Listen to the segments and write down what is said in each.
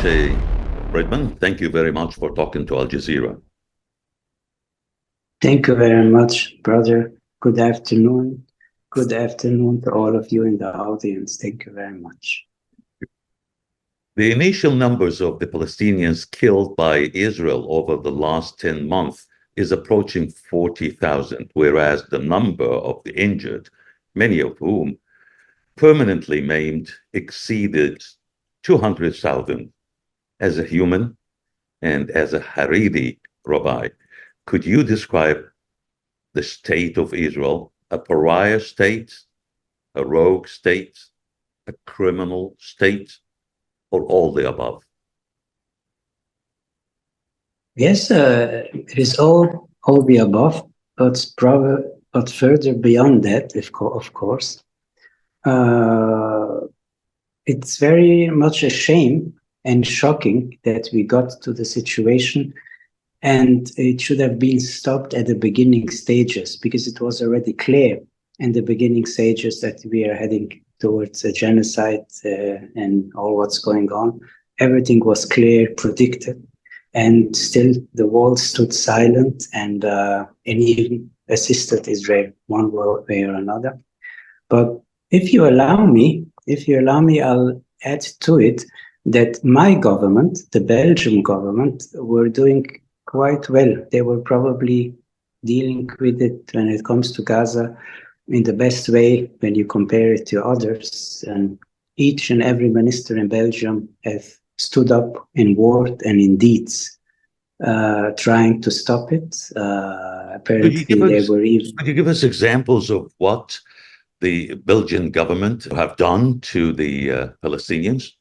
Friedman, thank you very much for talking to Al Jazeera. Thank you very much, brother. Good afternoon. Good afternoon to all of you in the audience. Thank you very much. The initial numbers of the Palestinians killed by Israel over the last 10 months is approaching 40,000, whereas the number of the injured, many of whom permanently maimed, exceeded 200,000. As a human and as a Haredi rabbi, could you describe the state of Israel, a pariah state, a rogue state, a criminal state, or all the above? Yes, it is all the above, but further beyond that, of course. It's very much a shame and shocking that we got to the situation, and it should have been stopped at the beginning stages, because it was already clear in the beginning stages that we are heading towards a genocide and all what's going on. Everything was clear, predicted, and still the world stood silent and even assisted Israel one way or another. But if you allow me, I'll add to it that my government, the Belgian government, were doing quite well. They were probably dealing with it when it comes to Gaza in the best way when you compare it to others. And each and every minister in Belgium have stood up in word and in deeds, trying to stop it. Apparently, Could you give us examples of what the Belgian government have done to the Palestinians?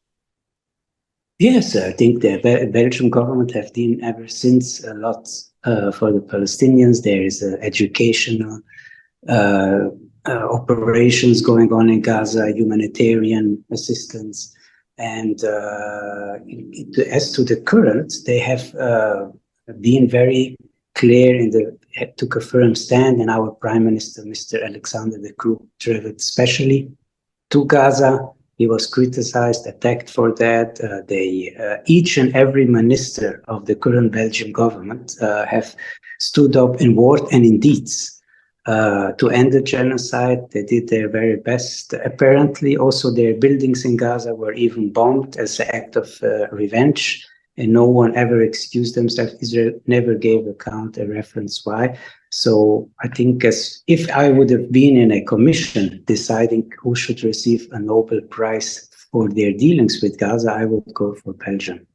Yes, I think the Belgian government have done ever since a lot for the Palestinians. There is educational operations going on in Gaza, humanitarian assistance. And as to the current, they have been very clear took a firm stand, and our Prime Minister, Mr. Alexander De Croo, traveled specially to Gaza. He was criticized, attacked for that. Each and every minister of the current Belgian government have stood up in word and in deeds to end the genocide. They did their very best. Apparently, also their buildings in Gaza were even bombed as an act of revenge, and no one ever excused themselves. Israel never gave a reference why. So I think if I would have been in a commission deciding who should receive a Nobel Prize for their dealings with Gaza, I would go for Belgium.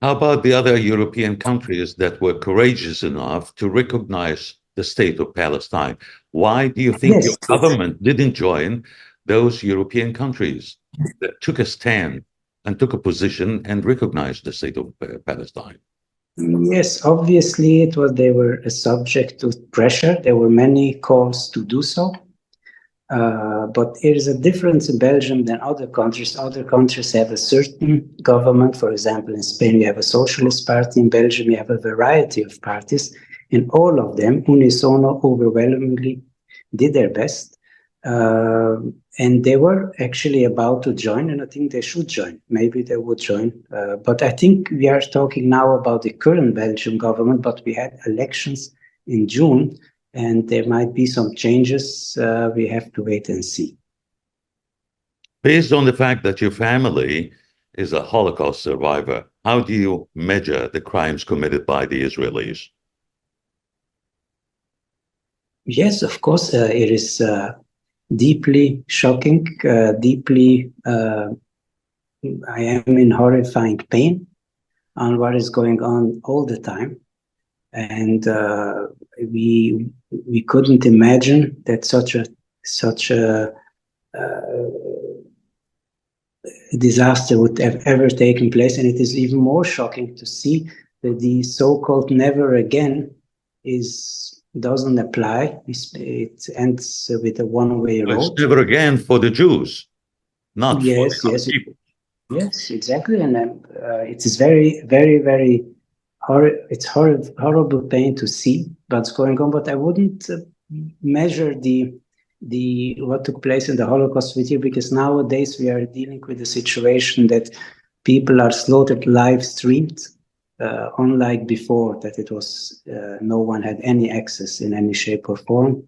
How about the other European countries that were courageous enough to recognize the state of Palestine? Why do you think your government didn't join those European countries that took a stand and took a position and recognized the state of Palestine? Yes, obviously they were subject to pressure. There were many calls to do so. But there is a difference in Belgium than other countries. Other countries have a certain government. For example, in Spain, you have a socialist party. In Belgium, you have a variety of parties. And all of them, unisono, overwhelmingly, did their best. And they were actually about to join, and I think they should join. Maybe they would join. But I think we are talking now about the current Belgian government, but we had elections in June, and there might be some changes. We have to wait and see. Based on the fact that your family is a Holocaust survivor, how do you measure the crimes committed by the Israelis? Yes, of course, it is deeply shocking, I am in horrifying pain on what is going on all the time. And we couldn't imagine that such a disaster would have ever taken place. And it is even more shocking to see that the so-called never again doesn't apply. It ends with a one-way road. It's never again for the Jews, not for the other people. Yes, exactly. And it is very, very, very horrible pain to see what's going on. But I wouldn't measure what took place in the Holocaust with you, because nowadays we are dealing with a situation that People are slaughtered live streamed, unlike before that it was no one had any access in any shape or form.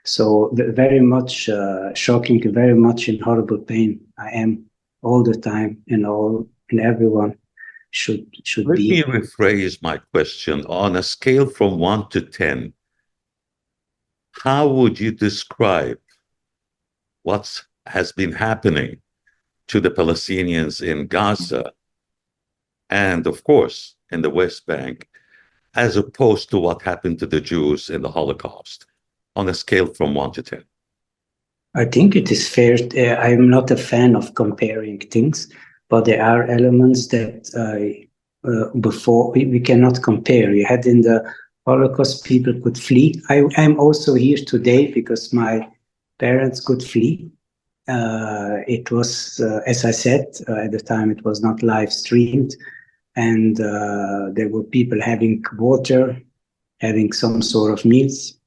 So very much shocking, very much in horrible pain. I am all the time, and everyone should Let be. me rephrase my question. On a scale from 1 to 10, how would you describe what has been happening to the Palestinians in Gaza and, of course, in the West Bank, as opposed to what happened to the Jews in the Holocaust, on a scale from 1 to 10? I think it is fair. I'm not a fan of comparing things, but there are elements that before we cannot compare. You had in the Holocaust, people could flee. I'm also here today because my parents could flee. It was, as I said, at the time it was not live streamed, and there were people having water, having some sort of meals.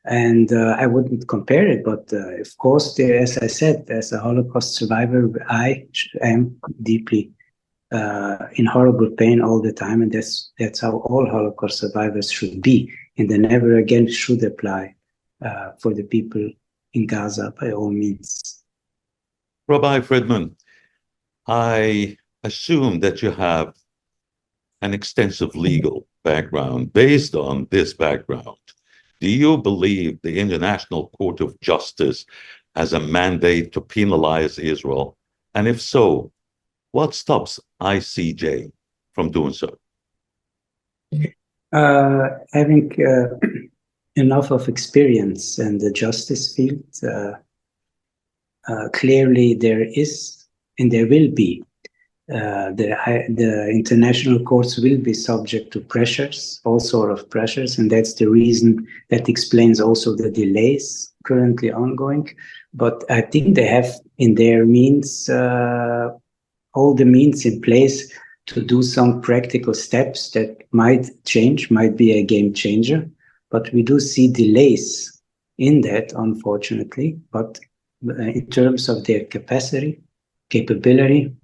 And I wouldn't compare it, but of course, as I said, as a Holocaust survivor, I am deeply in horrible pain all the time, and that's how all Holocaust survivors should be, and the never again should apply for the people in Gaza by all means. Rabbi Friedman, I assume that you have an extensive legal background. Based on this background, do you believe the International Court of Justice has a mandate to penalize Israel? And if so, what stops ICJ from doing so? Having enough of experience in the justice field, clearly there is and there will be. The international courts will be subject to pressures, all sort of pressures, and that's the reason that explains also the delays currently ongoing. But I think they have in their means all the means in place to do some practical steps that might be a game changer. But we do see delays in that, unfortunately. But in terms of their capability,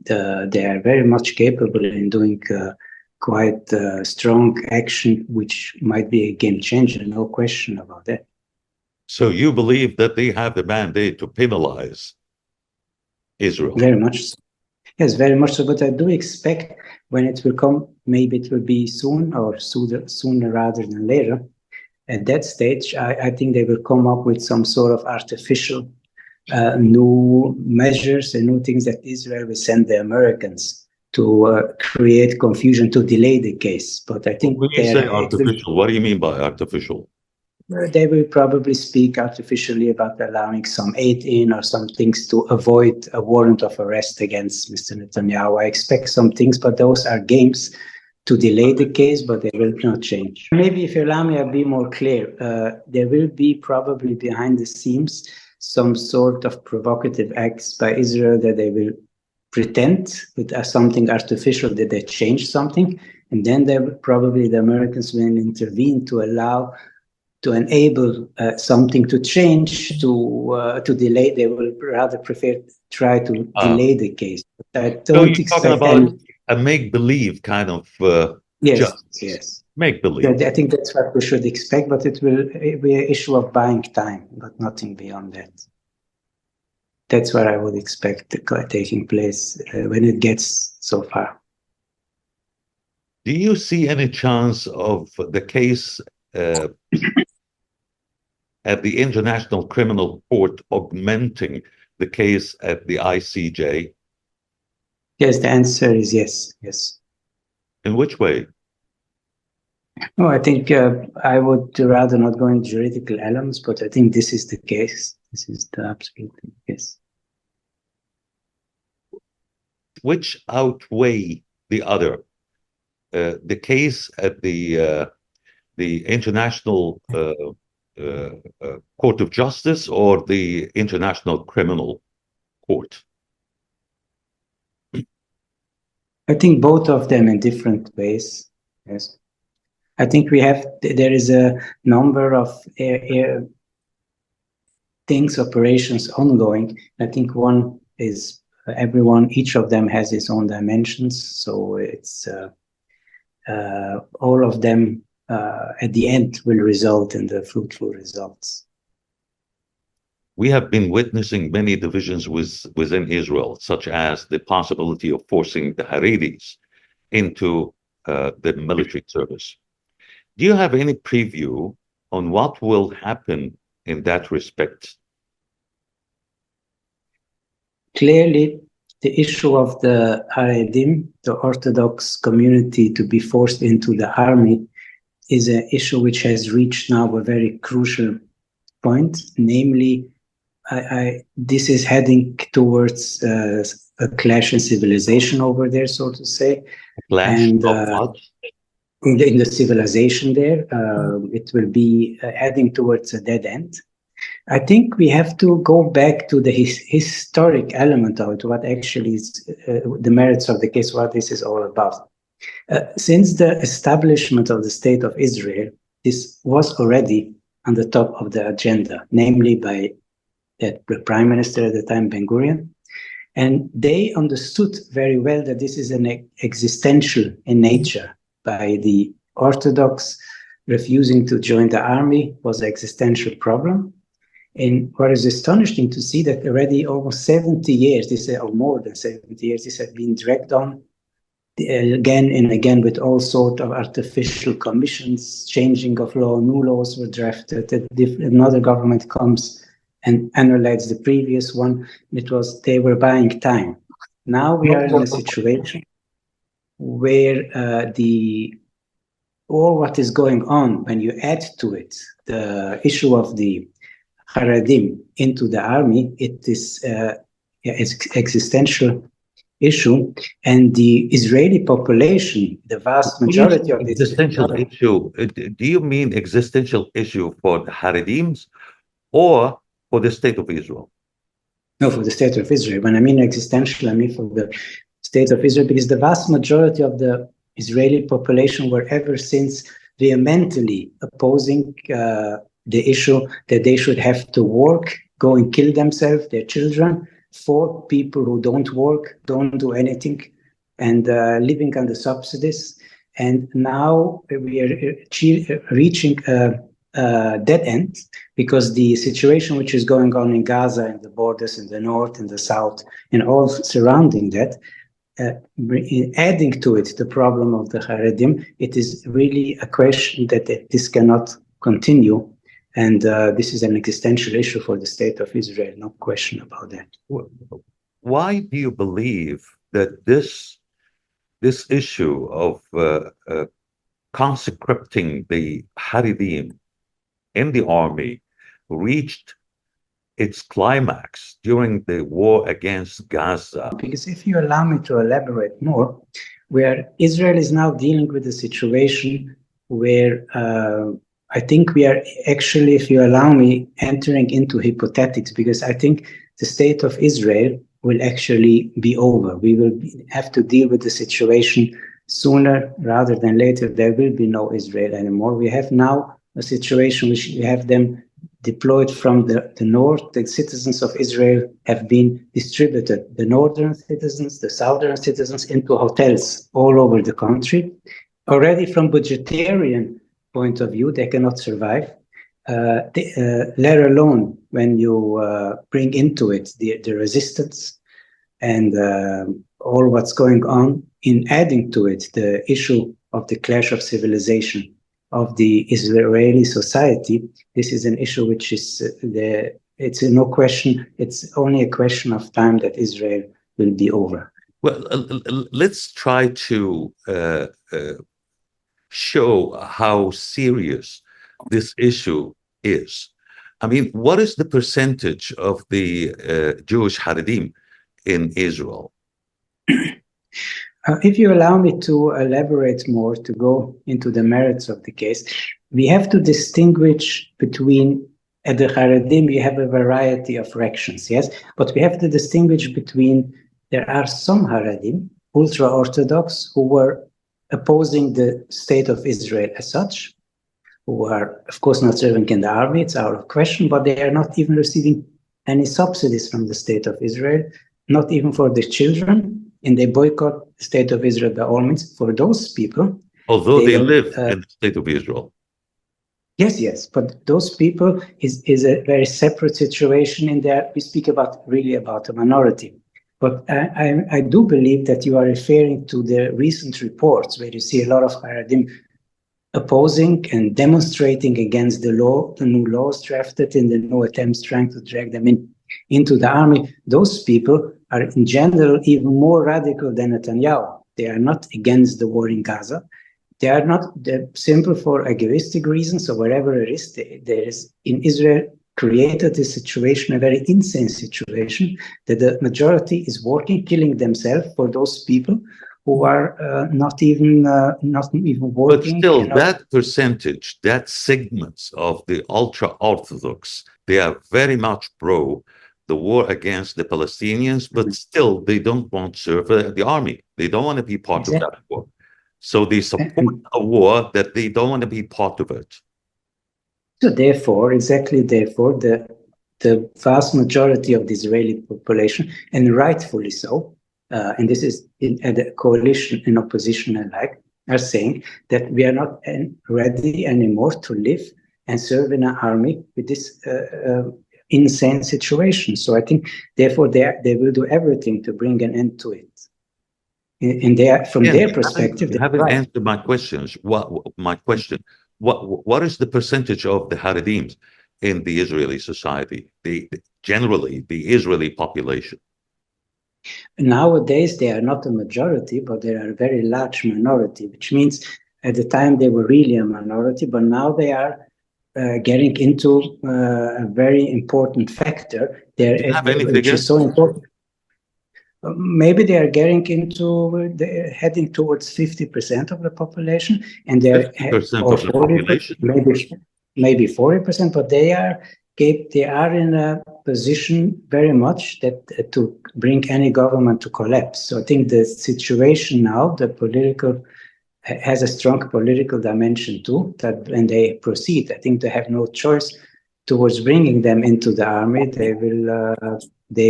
they are very much capable in doing quite strong action, which might be a game changer, no question about that. So you believe that they have the mandate to penalize Israel? Very much so. Yes, very much so. But I do expect when it will come, maybe it will be soon or sooner rather than later. At that stage, I think they will come up with some sort of artificial new measures and new things that Israel will send the Americans to create confusion, to delay the case. But I think when you say artificial, what do you mean by artificial? They will probably speak artificially about allowing some aid in or some things to avoid a warrant of arrest against Mr. Netanyahu. I expect some things, but those are games to delay the case, but they will not change. Maybe if you allow me, I'll be more clear. There will be probably behind the scenes some sort of provocative acts by Israel that they will pretend with something artificial that they change something, and then probably the Americans will intervene to enable something to change, to delay. They will rather try to delay the case. But I don't expect talking about a make-believe kind of justice. Yes. Make-believe. I think that's what we should expect, but it will be an issue of buying time, but nothing beyond that. That's what I would expect taking place when it gets so far. Do you see any chance of the case at the International Criminal Court augmenting the case at the ICJ? Yes, the answer is yes. Yes. In which way? No, I think I would rather not go into juridical elements, but I think this is the case. This is the absolute case. Which outweigh the other? The case at the International Court of Justice or the International Criminal Court? I think both of them in different ways. Yes. I think there is a number of operations ongoing. I think one is each of them has its own dimensions. So it's all of them at the end will result in the fruitful results. We have been witnessing many divisions within Israel, such as the possibility of forcing the Haredis into the military service. Do you have any preview on what will happen in that respect? Clearly, the issue of the Haredim, the Orthodox community, to be forced into the army is an issue which has reached now a very crucial point. Namely, this is heading towards a clash in civilization over there, so to say. A clash and, of what? In the civilization there, it will be heading towards a dead end. I think we have to go back to the historic element of it, what actually is the merits of the case, what this is all about. Since the establishment of the State of Israel, this was already on the top of the agenda, namely by the Prime Minister at the time, Ben-Gurion. And they understood very well that this is an existential in nature. By the Orthodox refusing to join the army was an existential problem. And what is astonishing to see that already almost 70 years, or more than 70 years, this has been dragged on again and again with all sorts of artificial commissions, changing of law, new laws were drafted, another government comes and annullates the previous one. They were buying time. Now we are in a situation where all what is going on, when you add to it the issue of the Haredim into the army, it is it's existential issue, and the Israeli population, the vast majority of the existential issue. Do you mean existential issue for the Haredims or for the State of Israel? No, for the State of Israel. When I mean existential, I mean for the State of Israel, because the vast majority of the Israeli population were ever since vehemently opposing the issue that they should have to work, go and kill themselves, their children, for people who don't work, don't do anything, and living on the subsidies. And now we are reaching a dead end, because the situation which is going on in Gaza and the borders in the north and the south and all surrounding that, adding to it the problem of the Haredim, it is really a question that this cannot continue. And this is an existential issue for the State of Israel, no question about that. Why do you believe that this issue of conscripting the Haredim in the army reached its climax during the war against Gaza? Because if you allow me to elaborate more, where Israel is now dealing with a situation where I think we are actually, if you allow me, entering into hypothetics, because I think the State of Israel will actually be over. We will have to deal with the situation sooner rather than later. There will be no Israel anymore. We have now a situation which we have them deployed from the north. The citizens of Israel have been distributed, the northern citizens, the southern citizens, into hotels all over the country. Already from budgetarian point of view, they cannot survive, let alone when you bring into it the resistance and all what's going on, in adding to it the issue of the clash of civilization of the Israeli society. This is an issue which is it's no question, it's only a question of time that Israel will be over. Well, let's try to show how serious this issue is. I mean, what is the percentage of the Jewish Haredim in Israel? If you allow me to elaborate more, to go into the merits of the case, we have to distinguish between, at the Haredim, you have a variety of fractions, yes? But we have to distinguish between, there are some Haredim, ultra-Orthodox, who were opposing the State of Israel as such, who are, of course, not serving in the army, it's out of question, but they are not even receiving any subsidies from the State of Israel. not even for the children, and they boycott the state of Israel by all means. For those people, although they live in the state of Israel. Yes, but those people is a very separate situation in there. We speak really about a minority. But I do believe that you are referring to the recent reports where you see a lot of Haredim opposing and demonstrating against the new laws drafted in the new attempts trying to drag them into the army. Those people are in general even more radical than Netanyahu. They are not against the war in Gaza. They are not simple for egoistic reasons or wherever it is. There is in Israel created this situation, a very insane situation, that the majority is working, killing themselves for those people who are not even working. But still, that percentage, that segments of the ultra-Orthodox, they are very much pro the war against the Palestinians, but still they don't want to serve the army. They don't want to be part of that war. So they support a war that they don't want to be part of it. So therefore, the vast majority of the Israeli population, and rightfully so, and this is at the coalition and opposition alike, are saying that we are not ready anymore to live and serve in an army with this insane situation. So I think, therefore, they will do everything to bring an end to it. And from their perspective, you haven't answered my questions. What is the percentage of the Haredim in the Israeli society? Generally, the Israeli population. Nowadays, they are not a majority, but they are a very large minority, which means at the time they were really a minority, but now they are getting into a very important factor. Which is so important. Maybe they are getting they're heading towards 50% of the population, and they're 50% of the population, maybe 40%, but they are in a position very much that to bring any government to collapse. So I think the situation now, the political, has a strong political dimension too. That when they proceed, I think they have no choice towards bringing them into the army. They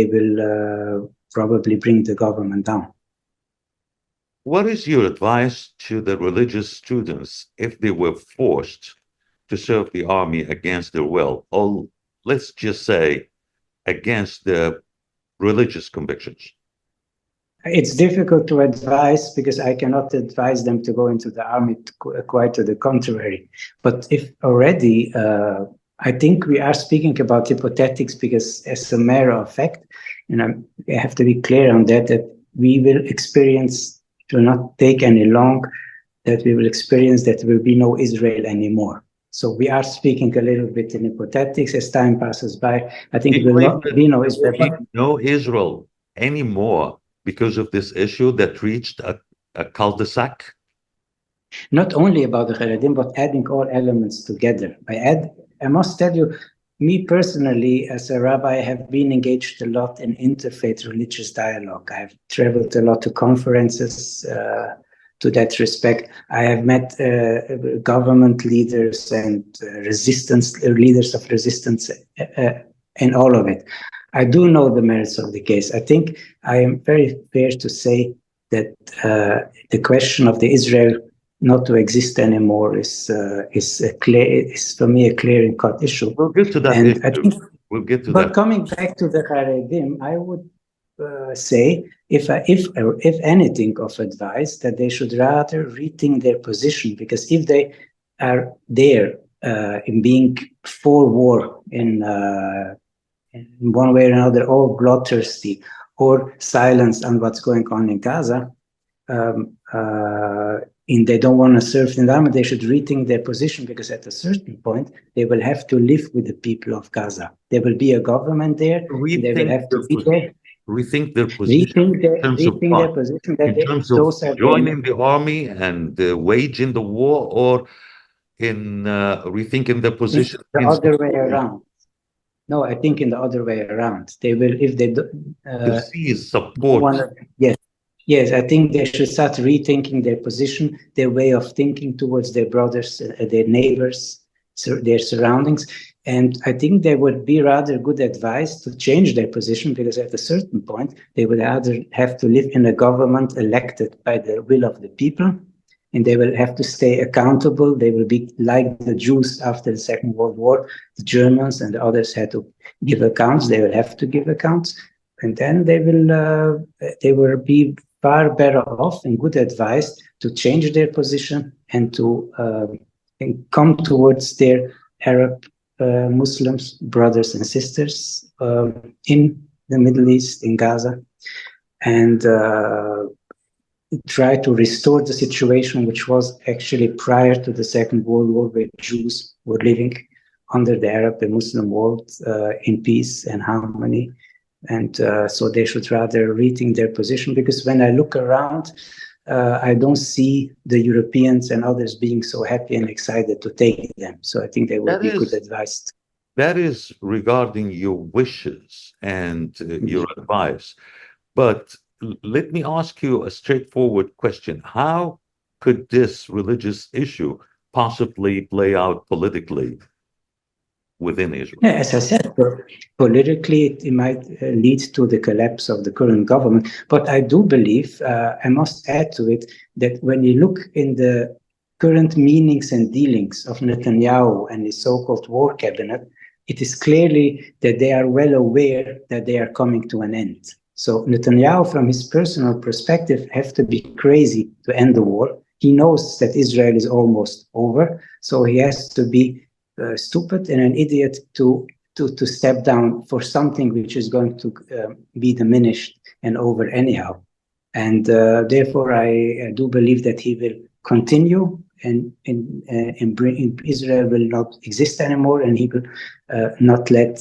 will probably bring the government down. What is your advice to the religious students if they were forced to serve the army against their will, or let's just say against their religious convictions? It's difficult to advise because I cannot advise them to go into the army, quite to the contrary. But if already, I think we are speaking about hypothetics because as a matter of fact, and I have to be clear on that we will experience, it will not take any long, that we will experience that there will be no Israel anymore. So we are speaking a little bit in hypothetics as time passes by. I think it will not be no Israel. No Israel anymore because of this issue that reached a cul-de-sac? Not only about the Haredim, but adding all elements together. I must tell you, me personally, as a rabbi, I have been engaged a lot in interfaith religious dialogue. I have traveled a lot to conferences to that respect. I have met government leaders and leaders of resistance and all of it. I do know the merits of the case. I think I am very fair to say that the question of the Israel not to exist anymore is for me a clear and cut issue. We'll get to that issue. We'll get to that. But coming back to the Haredim, I would say, if anything of advice, that they should rather rethink their position, because if they are there in being for war in one way or another, or bloodthirsty, or silence on what's going on in Gaza, and they don't want to serve in the army, they should rethink their position, because at a certain point they will have to live with the people of Gaza. There will be a government there. They will have to be there. Rethink their position in terms of joining the army and waging the war, or in rethinking their position the other way around. No, I think in the other way around. They will, if they to see support. Yes, I think they should start rethinking their position, their way of thinking towards their brothers, their neighbors, their surroundings, And I think they would be rather good advised to change their position, because at a certain point, they would either have to live in a government elected by the will of the people, and they will have to stay accountable. They will be like the Jews after the Second World War. The Germans and the others had to give accounts. They will have to give accounts. And then they will be far better off and good advised to change their position and to come towards their Arab Muslims, brothers and sisters in the Middle East, in Gaza, and try to restore the situation which was actually prior to the Second World War, where Jews were living under the Arab and Muslim world in peace and harmony. And so they should rather rethink their position, because when I look around, I don't see the Europeans and others being so happy and excited to take them. So I think they will be good advised. That is regarding your wishes and your advice. But let me ask you a straightforward question. How could this religious issue possibly play out politically within Israel? Yeah, as I said, politically, it might lead to the collapse of the current government. But I do believe, I must add to it, that when you look in the current meanings and dealings of Netanyahu and his so-called war cabinet, it is clearly that they are well aware that they are coming to an end. So Netanyahu, from his personal perspective, have to be crazy to end the war. He knows that Israel is almost over, so he has to be stupid and an idiot to step down for something which is going to be diminished and over anyhow. And therefore, I do believe that he will continue, and Israel will not exist anymore, and he will not let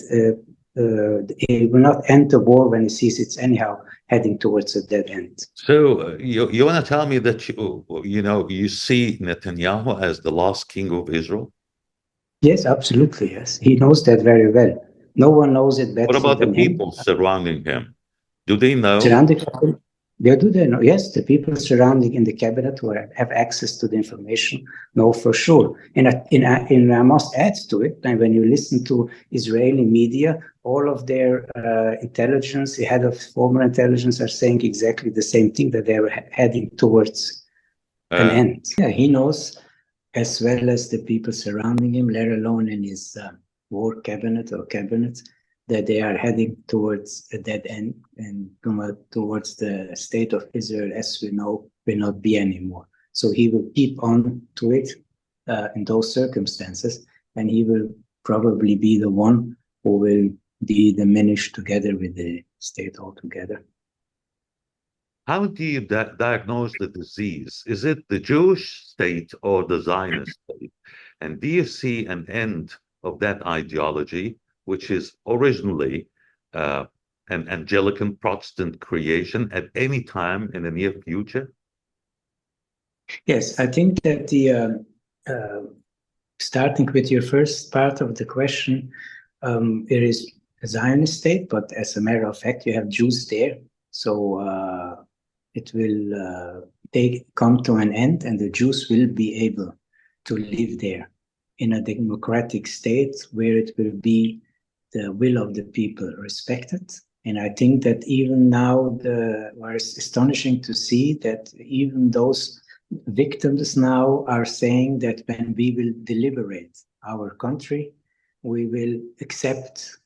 he will not end the war when he sees it's anyhow heading towards a dead end. So you want to tell me that you see Netanyahu as the last king of Israel? Yes, absolutely. Yes, he knows that very well. No one knows it better. What about the than people him. surrounding him? Do they know? Surrounding, yeah, do they know? Yes, the people surrounding in the cabinet who have access to the information know for sure. And I must add to it, and when you listen to Israeli media, all of their intelligence, the head of former intelligence, are saying exactly the same thing, that they were heading towards an end. Yeah, he knows, as well as the people surrounding him, let alone in his war cabinet or cabinets, that they are heading towards a dead end and towards the state of Israel, as we know, will not be anymore. So he will keep on to it in those circumstances, and he will probably be the one who will be diminished together with the state altogether. How do you diagnose the disease? Is it the Jewish state or the Zionist state? And do you see an end of that ideology, which is originally an Anglican Protestant creation, at any time in the near future? Yes, I think that the starting with your first part of the question, it is a Zionist state, but as a matter of fact, you have Jews there. So it will come to an end, and the Jews will be able to live there in a democratic state where it will be the will of the people respected. And I think that even now, it's astonishing to see that even those victims now are saying that when we will deliberate our country, we will accept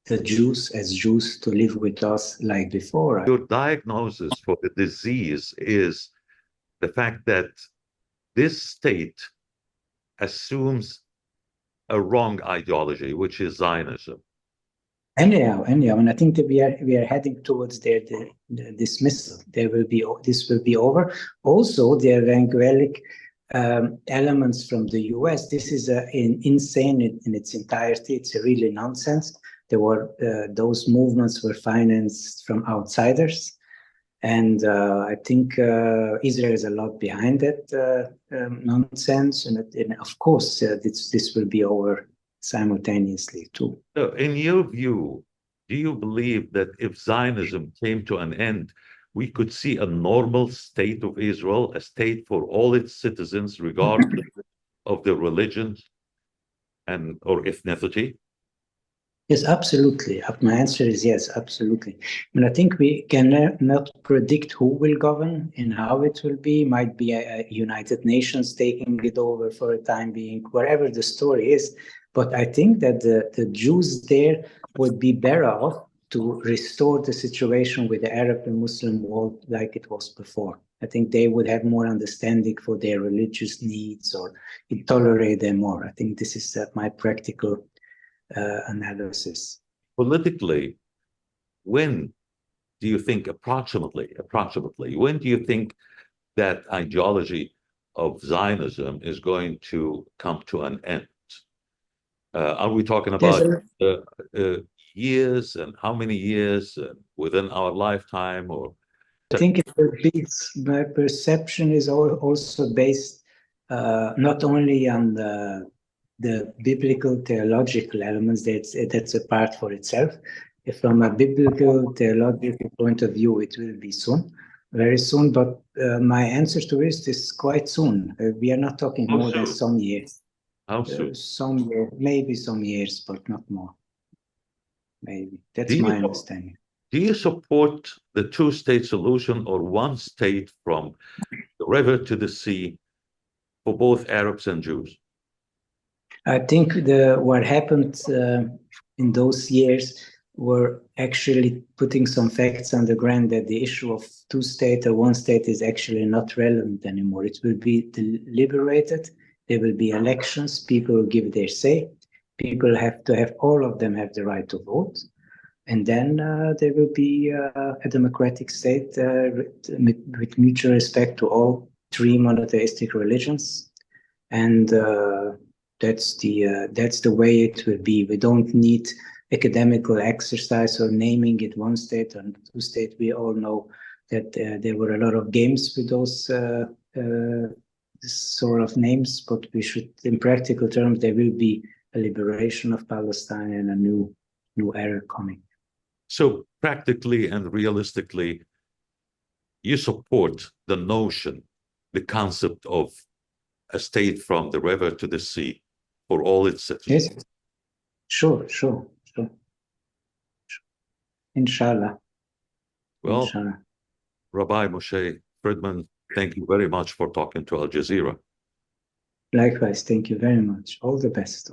the Jews as Jews to live with us like before. Your diagnosis for the disease is the fact that this state assumes a wrong ideology, which is Zionism. Anyhow, and I think that we are heading towards the dismissal. This will be over. Also, the evangelic elements from the U.S. This is insane in its entirety. It's really nonsense. There were those movements were financed from outsiders, and I think Israel is a lot behind that nonsense. And of course, this will be over simultaneously too. So, in your view, do you believe that if Zionism came to an end, we could see a normal state of Israel, a state for all its citizens, regardless of their religion or ethnicity? Yes, absolutely. My answer is yes, absolutely. I think we cannot predict who will govern and how it will be. Might be a United Nations taking it over for a time being, wherever the story is. But I think that the Jews there would be better off to restore the situation with the Arab and Muslim world like it was before. I think they would have more understanding for their religious needs or tolerate them more. I think this is my practical analysis. Politically, when do you think approximately, when do you think that ideology of Zionism is going to come to an end? Are we talking about years, and how many years within our lifetime? Or I think it will be, my perception is also based not only on the biblical theological elements, that's a part for itself. If from a biblical theological point of view, it will be soon, very soon. But my answer to this is quite soon. We are not talking more than some years. How soon? Maybe some years, but not more. Maybe. That's my understanding. Do you support the two-state solution or one state from the river to the sea for both Arabs and Jews? I think what happened in those years were actually putting some facts on the ground that the issue of two-state or one state is actually not relevant anymore. It will be deliberated. There will be elections. People will give their say. People have to have, all of them have the right to vote. And then there will be a democratic state with mutual respect to all three monotheistic religions. And that's the way it will be. We don't need academical exercise or naming it one state or two state. We all know that there were a lot of games with those sort of names, but we should, in practical terms, there will be a liberation of Palestine and a new era coming. So practically and realistically, you support the notion, the concept of a state from the river to the sea for all its citizens? Yes, sure. Inshallah. Well, Inshallah. Rabbi Moshe Friedman, thank you very much for talking to Al Jazeera. Likewise, thank you very much. All the best.